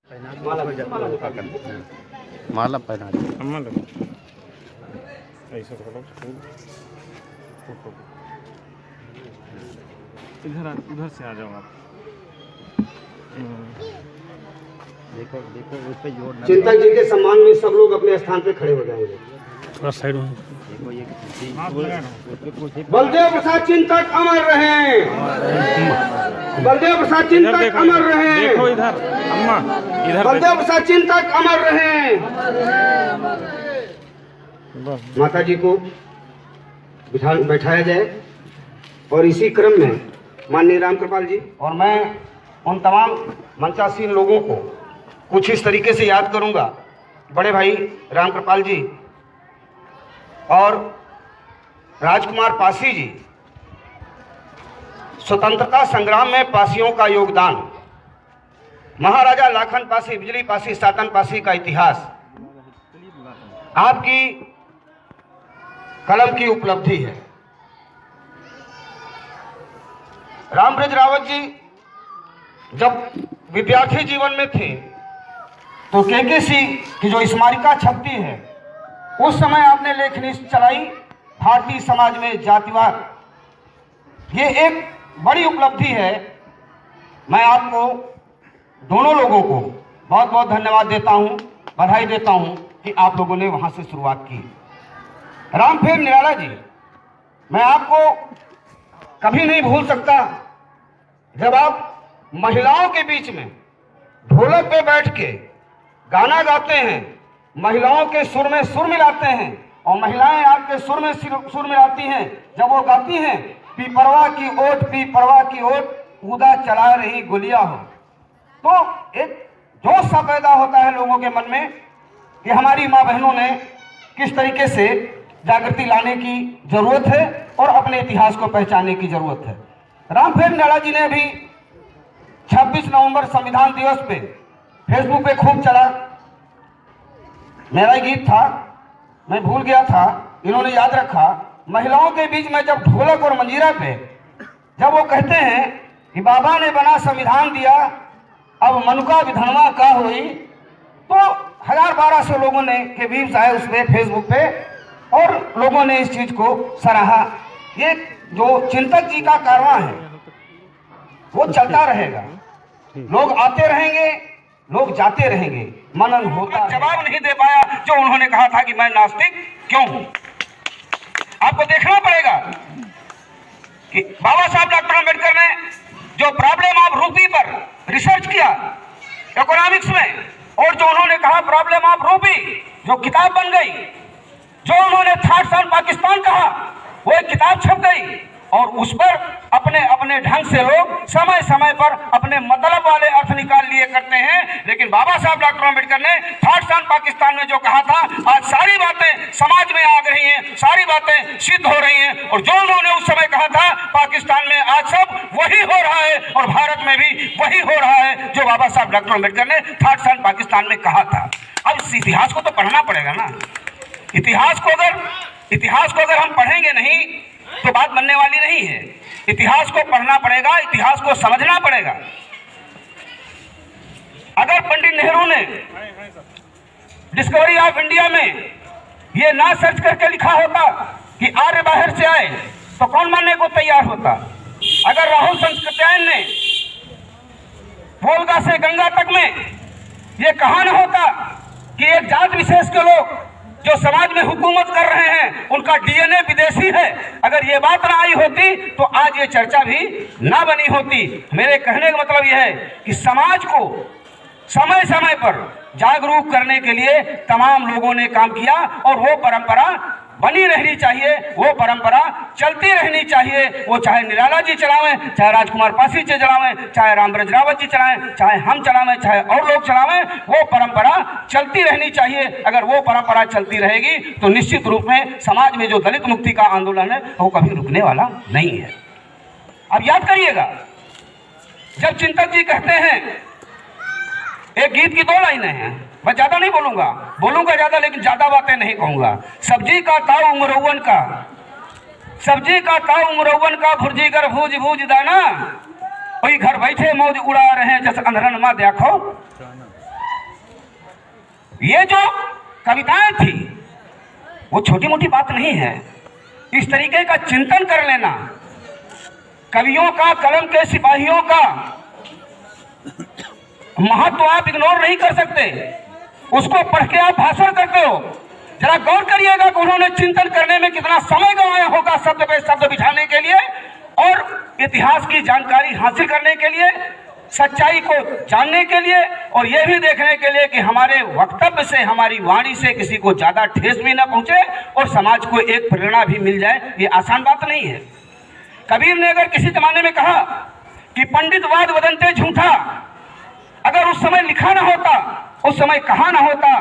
माला पहना उधर से आ जाओ आप। देखो देखो उस पे जोर ना। चिंतक जी के सम्मान में सब लोग अपने स्थान पे खड़े हो जाएंगे। थोड़ा साइड में देखो ये बलदेव प्रसाद चिंतक अमर रहे। बलदेव प्रसाद चिंतक अमर रहे। देखो इधर अम्मा, इधर बलदेव प्रसाद चिंतक अमर रहे। माता जी को बैठाया जाए और इसी क्रम में माननीय रामकृपाल जी और मैं उन तमाम मंचासीन लोगों को कुछ इस तरीके से याद करूंगा। बड़े भाई रामकृपाल जी और राजकुमार पासी जी, स्वतंत्रता संग्राम में पासियों का योगदान, महाराजा लाखन पासी, बिजली पासी, सातन पासी का इतिहास आपकी कलम की उपलब्धि है। रामब्रज रावत जी जब विद्यार्थी जीवन में थे तो केकेसी की जो स्मारिका छपती है उस समय आपने लेखनी चलाई भारतीय समाज में जातिवाद। ये एक बड़ी उपलब्धि है। मैं आपको दोनों लोगों को बहुत बहुत धन्यवाद देता हूं, बधाई देता हूं कि आप लोगों ने वहां से शुरुआत की। रामफेर निराला जी, मैं आपको कभी नहीं भूल सकता जब आप महिलाओं के बीच में ढोलक पे बैठ के गाना गाते हैं, महिलाओं के सुर में सुर मिलाते हैं और महिलाएं आपके सुर में सुर मिलाती हैं। जब वो गाती हैं पीपरवा की ओट, पीपरवा की ओट उदा चला रही गुलिया हो, तो एक जोश सा पैदा होता है लोगों के मन में कि हमारी माँ बहनों ने किस तरीके से जागृति लाने की जरूरत है और अपने इतिहास को पहचानने की जरूरत है। रामफेर निराला जी ने अभी 26 नवंबर संविधान दिवस पे फेसबुक पे खूब चला, मेरा गीत था, मैं भूल गया था, इन्होंने याद रखा। महिलाओं के बीच में जब ढोलक और मंजीरा पे जब वो कहते हैं कि बाबा ने बना संविधान दिया अब मनुका विधनवा का हुई, तो 1000-1200 लोगों ने के व्यूज आए उस पे फेसबुक पे और लोगों ने इस चीज को सराहा। ये जो चिंतक जी का कारवां है वो चलता रहेगा, लोग आते रहेंगे, लोग जाते रहेंगे, मनन होता। जवाब नहीं दे पाया जो उन्होंने कहा था कि मैं नास्तिक क्यों हूं। आपको देखना पड़ेगा कि बाबा साहब डॉक्टर अम्बेडकर ने जो प्रॉब्लम ऑफ रूपी पर रिसर्च किया इकोनॉमिक्स में, और जो उन्होंने कहा प्रॉब्लम ऑफ रूपी जो किताब बन गई, जो उन्होंने थॉट्स ऑन पाकिस्तान कहा वो एक किताब छप गई और उस पर अपने अपने ढंग से लोग समय समय पर अपने मतलब वाले अर्थ निकाल लिए करते हैं। लेकिन बाबा साहब डॉक्टर अम्बेडकर ने थॉट्स ऑन पाकिस्तान में जो कहा था, आज सारी बातें समाज में आ रही हैं, सारी बातें सिद्ध हो रही हैं। और जो उन्होंने उस समय कहा था पाकिस्तान में आज सब वही हो रहा है और भारत में भी वही हो रहा है जो बाबा साहब डॉक्टर अम्बेडकर ने थॉट्स ऑन पाकिस्तान में कहा था। अब इस इतिहास को तो पढ़ना पड़ेगा ना। इतिहास को अगर हम पढ़ेंगे नहीं तो बात बनने वाली नहीं है। इतिहास को पढ़ना पड़ेगा, इतिहास को समझना पड़ेगा। अगर पंडित नेहरू ने डिस्कवरी ऑफ इंडिया में ये ना सर्च करके लिखा होता कि आर्य बाहर से आए तो कौन मानने को तैयार होता। अगर राहुल संस्कृत्यायन ने वोल्गा से गंगा तक में ये कहा न होता कि एक जात विशेष के लोग जो समाज में हुकूमत कर रहे हैं उनका डीएनए विदेशी है, अगर ये बात ना आई होती तो आज ये चर्चा भी ना बनी होती। मेरे कहने का मतलब यह है कि समाज को समय समय पर जागरूक करने के लिए तमाम लोगों ने काम किया और वो परंपरा बनी रहनी चाहिए, वो परंपरा चलती रहनी चाहिए। वो चाहे निराला जी चलावें, चाहे राजकुमार पासी जी चलावें, चाहे रामब्रज रावत जी चलाएं, चाहे हम चलावें, चाहे और लोग चलावें, वो परंपरा चलती रहनी चाहिए। अगर वो परंपरा चलती रहेगी तो निश्चित रूप में समाज में जो दलित मुक्ति का आंदोलन है वो कभी रुकने वाला नहीं है। अब याद करिएगा, जब चिंतक जी कहते हैं, एक गीत की 2 लाइनें हैं, मैं ज्यादा नहीं बोलूंगा ज्यादा, लेकिन ज्यादा बातें नहीं कहूंगा। सब्जी का ताऊ उमरौवन का, सब्जी का ताऊ उमरौवन का, भुर्जी कर भूज भूज दाना, वही घर बैठे मौज उड़ा रहे हैं जैसे अंधरन माँ देखो। ये जो कविताएं थी वो छोटी मोटी बात नहीं है। इस तरीके का चिंतन कर लेना, कवियों का, कलम के सिपाहियों का महत्व आप इग्नोर नहीं कर सकते। उसको पढ़ के आप भाषण करते हो, जरा गौर करिएगा कि उन्होंने चिंतन करने में कितना समय गंवाया होगा, शब्द पे शब्द बिछाने के लिए और इतिहास की जानकारी हासिल करने के लिए, सच्चाई को जानने के लिए, और यह भी देखने के लिए कि हमारे वक्तव्य से, हमारी वाणी से किसी को ज्यादा ठेस भी ना पहुंचे और समाज को एक प्रेरणा भी मिल जाए। ये आसान बात नहीं है। कबीर ने अगर किसी जमाने में कहा कि पंडित वाद वदंते झूठा, अगर उस समय लिखा ना होता, उस समय कहा ना होता,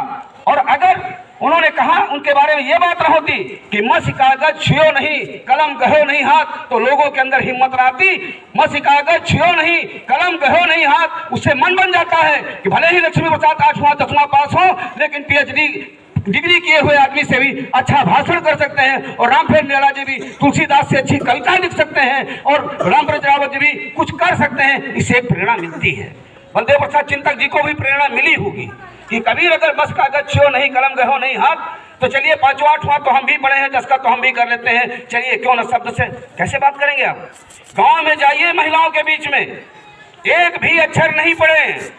और अगर उन्होंने कहा, उनके बारे में यह बात ना होती कि मसी कागज छुओ नहीं, कलम गहो नहीं हाथ, तो लोगों के अंदर हिम्मत ना आती। मसी कागज छुओ नहीं, कलम गहो नहीं हाथ, उससे मन बन जाता है कि भले ही लक्ष्मी प्रसाद 8वां 10वां पास हो, लेकिन पीएचडी डिग्री किए हुए आदमी से भी अच्छा भाषण कर सकते हैं, और रामफेर निराला जी भी तुलसीदास से अच्छी कविता लिख सकते हैं, और रामप्रसाद रावत जी भी कुछ कर सकते हैं। इससे एक प्रेरणा मिलती है। बलदेव प्रसाद चिंतक जी को भी प्रेरणा मिली होगी कि कबीर अगर बस कागज छुओ नहीं, कलम गहो नहीं हाथ, तो चलिए 5वां 8वां तो हम भी पढ़े हैं, 10 का तो हम भी कर लेते हैं, चलिए क्यों ना शब्द से कैसे बात करेंगे। आप गांव में जाइए, महिलाओं के बीच में एक भी अक्षर नहीं पढ़े,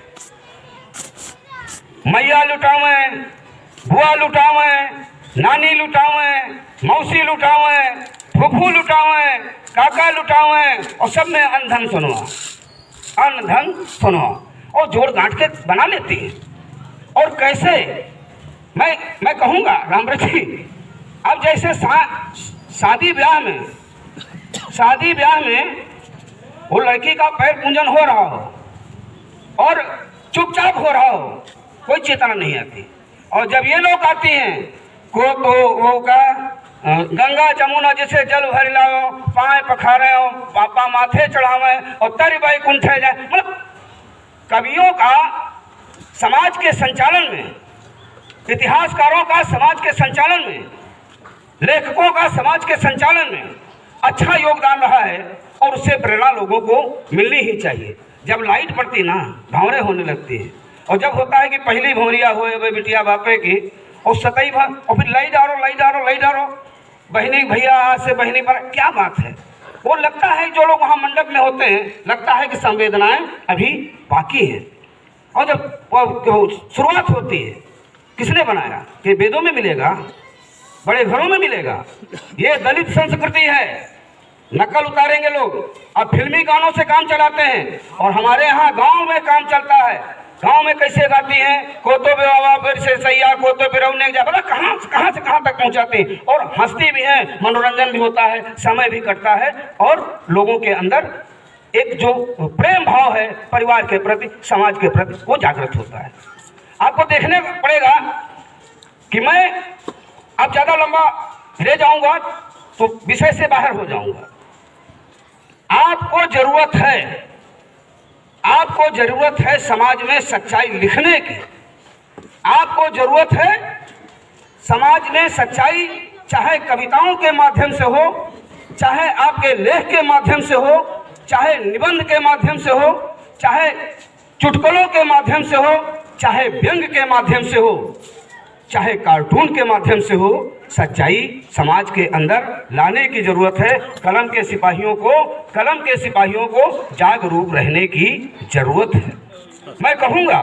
मैया लुटावे, बुआ लुटावे, नानी लुटावे, मौसी लुटावे, फूफू लुटावे, काका लुटावे, और सब में अनधन सुनवा, अनधन सुनवा, और जोड़ गांठ के बना लेती है। और कैसे मैं कहूँगा रामब्रत जी, अब जैसे शादी ब्याह में वो लड़की का पैर पूजन हो रहा हो और चुपचाप हो रहा हो, कोई चेतना नहीं आती, और जब ये लोग आती हैं को तो वो का गंगा जमुना जैसे जल भर लाओ, पाए पखारे हो, पापा माथे चढ़ावे, और तरी बाई कुंठे जाए। मतलब कवियों का समाज के संचालन में, इतिहासकारों का समाज के संचालन में, लेखकों का समाज के संचालन में अच्छा योगदान रहा है, और उससे प्रेरणा लोगों को मिलनी ही चाहिए। जब लाइट पड़ती ना, भंवरे होने लगती है, और जब होता है कि पहली भंवरिया हो बिटिया बापे की, और सतई भर, और फिर लाई डारो, बहनी भैया आज से बहनी पर, क्या बात है। वो लगता है जो लोग वहाँ मंडप में होते हैं, लगता है कि संवेदनाएं अभी बाकी हैं। और जब शुरुआत होती है, किसने बनाया, कि वेदों में मिलेगा, बड़े घरों में मिलेगा। ये दलित संस्कृति है, नकल उतारेंगे लोग, अब फिल्मी गानों से काम चलाते हैं, और हमारे यहाँ गांव में काम चलता है। गांव में कैसे गाती हैं, को तो बेवा फिर से सैया, को तो बिरौने जा, बोला कहाँ से कहाँ तक पहुँचाती, और हंसती भी है, मनोरंजन भी होता है, समय भी कटता है, और लोगों के अंदर एक जो प्रेम भाव है परिवार के प्रति, समाज के प्रति, वो जागृत होता है। आपको देखने पड़ेगा कि मैं अब ज़्यादा लंबा ले जाऊंगा तो विषय से बाहर हो जाऊंगा। आपको जरूरत है समाज में सच्चाई लिखने की। आपको जरूरत है समाज में सच्चाई, चाहे कविताओं के माध्यम से हो, चाहे आपके लेख के माध्यम से हो, चाहे निबंध के माध्यम से हो, चाहे चुटकुलों के माध्यम से हो, चाहे व्यंग के माध्यम से हो, चाहे कार्टून के माध्यम से हो, सच्चाई समाज के अंदर लाने की जरूरत है। कलम के सिपाहियों को जागरूक रहने की जरूरत है। मैं कहूँगा